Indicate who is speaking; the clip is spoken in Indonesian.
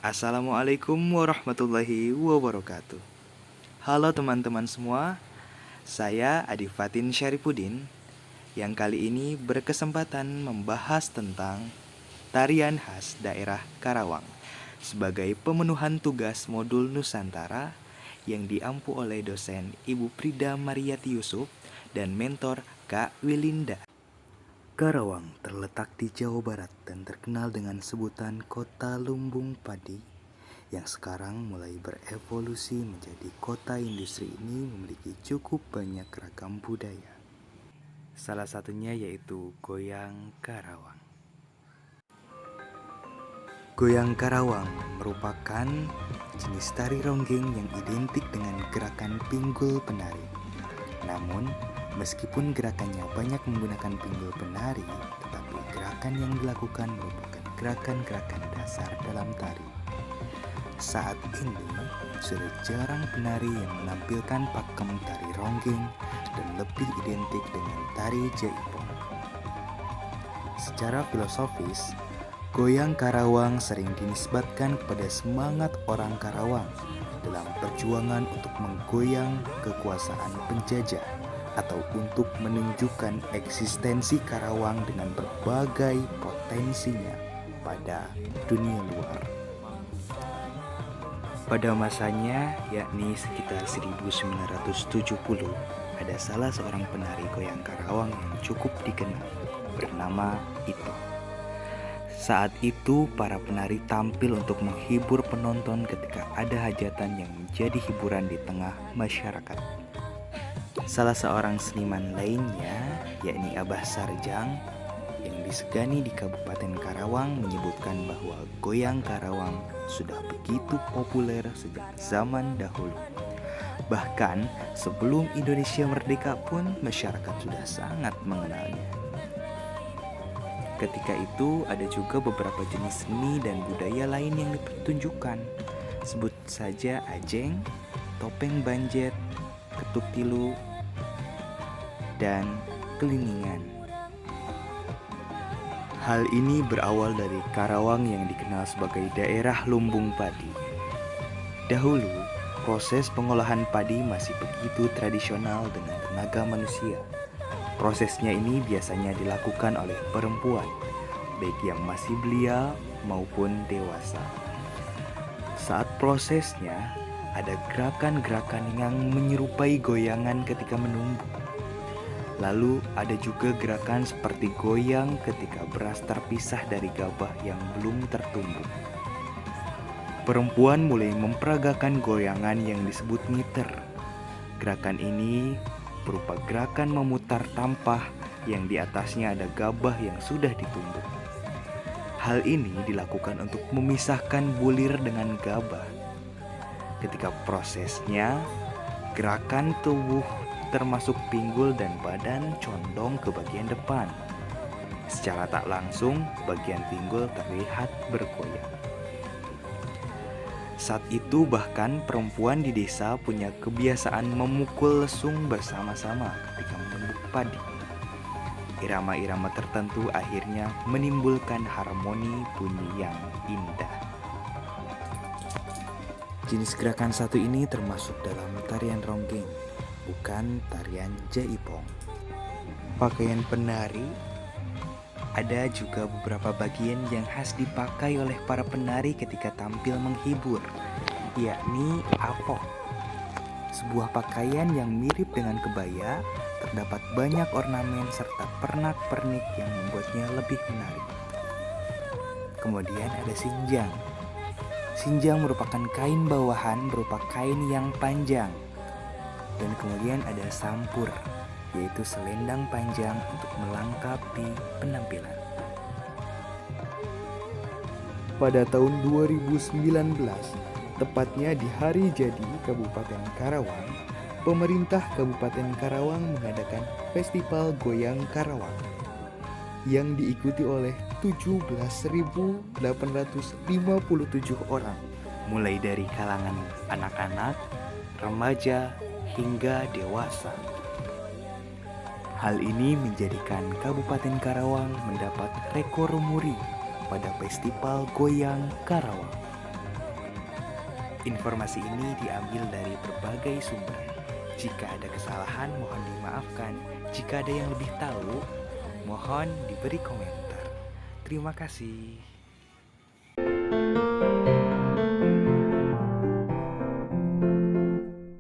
Speaker 1: Assalamualaikum warahmatullahi wabarakatuh. Halo teman-teman semua, saya Adi Fatin Syarifuddin yang kali ini berkesempatan membahas tentang tarian khas daerah Karawang sebagai pemenuhan tugas modul Nusantara yang diampu oleh dosen Ibu Prida Mariyati Yusuf dan mentor Kak Wilinda. Karawang terletak di Jawa Barat dan terkenal dengan sebutan Kota Lumbung Padi yang sekarang mulai berevolusi menjadi kota industri. Ini memiliki cukup banyak ragam budaya. Salah satunya yaitu Goyang Karawang. Goyang Karawang merupakan jenis tari ronggeng yang identik dengan gerakan pinggul penari. Namun, meskipun gerakannya banyak menggunakan pinggul penari, tetapi gerakan yang dilakukan merupakan gerakan-gerakan dasar dalam tari. Saat ini, sudah jarang penari yang menampilkan pakem tari ronggeng dan lebih identik dengan tari jaipong. Secara filosofis, Goyang Karawang sering dinisbatkan kepada semangat orang Karawang dalam perjuangan untuk menggoyang kekuasaan penjajah atau untuk menunjukkan eksistensi Karawang dengan berbagai potensinya pada dunia luar. Pada masanya, yakni sekitar 1970, ada salah seorang penari Goyang Karawang yang cukup dikenal, bernama Ito. Saat itu, para penari tampil untuk menghibur penonton ketika ada hajatan yang menjadi hiburan di tengah masyarakat. Salah seorang seniman lainnya, yakni Abah Sarjang, yang disegani di Kabupaten Karawang, menyebutkan bahwa Goyang Karawang sudah begitu populer sejak zaman dahulu. Bahkan sebelum Indonesia merdeka pun masyarakat sudah sangat mengenalnya. Ketika itu ada juga beberapa jenis seni dan budaya lain yang dipertunjukkan. Sebut saja ajeng, topeng banjet, ketuk tilu, dan keliningan. Hal ini berawal dari Karawang yang dikenal sebagai daerah lumbung padi. Dahulu, proses pengolahan padi masih begitu tradisional dengan tenaga manusia. Prosesnya ini biasanya dilakukan oleh perempuan, baik yang masih belia maupun dewasa. Saat prosesnya, ada gerakan-gerakan yang menyerupai goyangan ketika menumbuk. Lalu ada juga gerakan seperti goyang ketika beras terpisah dari gabah yang belum tertumbuk. Perempuan mulai memperagakan goyangan yang disebut ngiter. Gerakan ini berupa gerakan memutar tampah yang di atasnya ada gabah yang sudah ditumbuk. Hal ini dilakukan untuk memisahkan bulir dengan gabah. Ketika prosesnya, gerakan tubuh termasuk pinggul dan badan condong ke bagian depan. Secara tak langsung, bagian pinggul terlihat bergoyang. Saat itu bahkan perempuan di desa punya kebiasaan memukul lesung bersama-sama ketika menumbuk padi. Irama-irama tertentu akhirnya menimbulkan harmoni bunyi yang indah. Jenis gerakan satu ini termasuk dalam tarian ronggeng, bukan tarian jaipong. Pakaian penari, ada juga beberapa bagian yang khas dipakai oleh para penari ketika tampil menghibur, yakni apok. Sebuah pakaian yang mirip dengan kebaya, terdapat banyak ornamen serta pernak-pernik yang membuatnya lebih menarik. Kemudian ada sinjang. Sinjang merupakan kain bawahan berupa kain yang panjang. Dan kemudian ada sampur, yaitu selendang panjang untuk melengkapi penampilan. Pada tahun 2019, tepatnya di hari jadi Kabupaten Karawang, pemerintah Kabupaten Karawang mengadakan Festival Goyang Karawang yang diikuti oleh 17.857 orang, mulai dari kalangan anak-anak, remaja, hingga dewasa. Hal ini menjadikan Kabupaten Karawang mendapat rekor muri pada Festival Goyang Karawang. Informasi ini diambil dari berbagai sumber. Jika ada kesalahan, mohon dimaafkan. Jika ada yang lebih tahu, mohon diberi komentar. Terima kasih.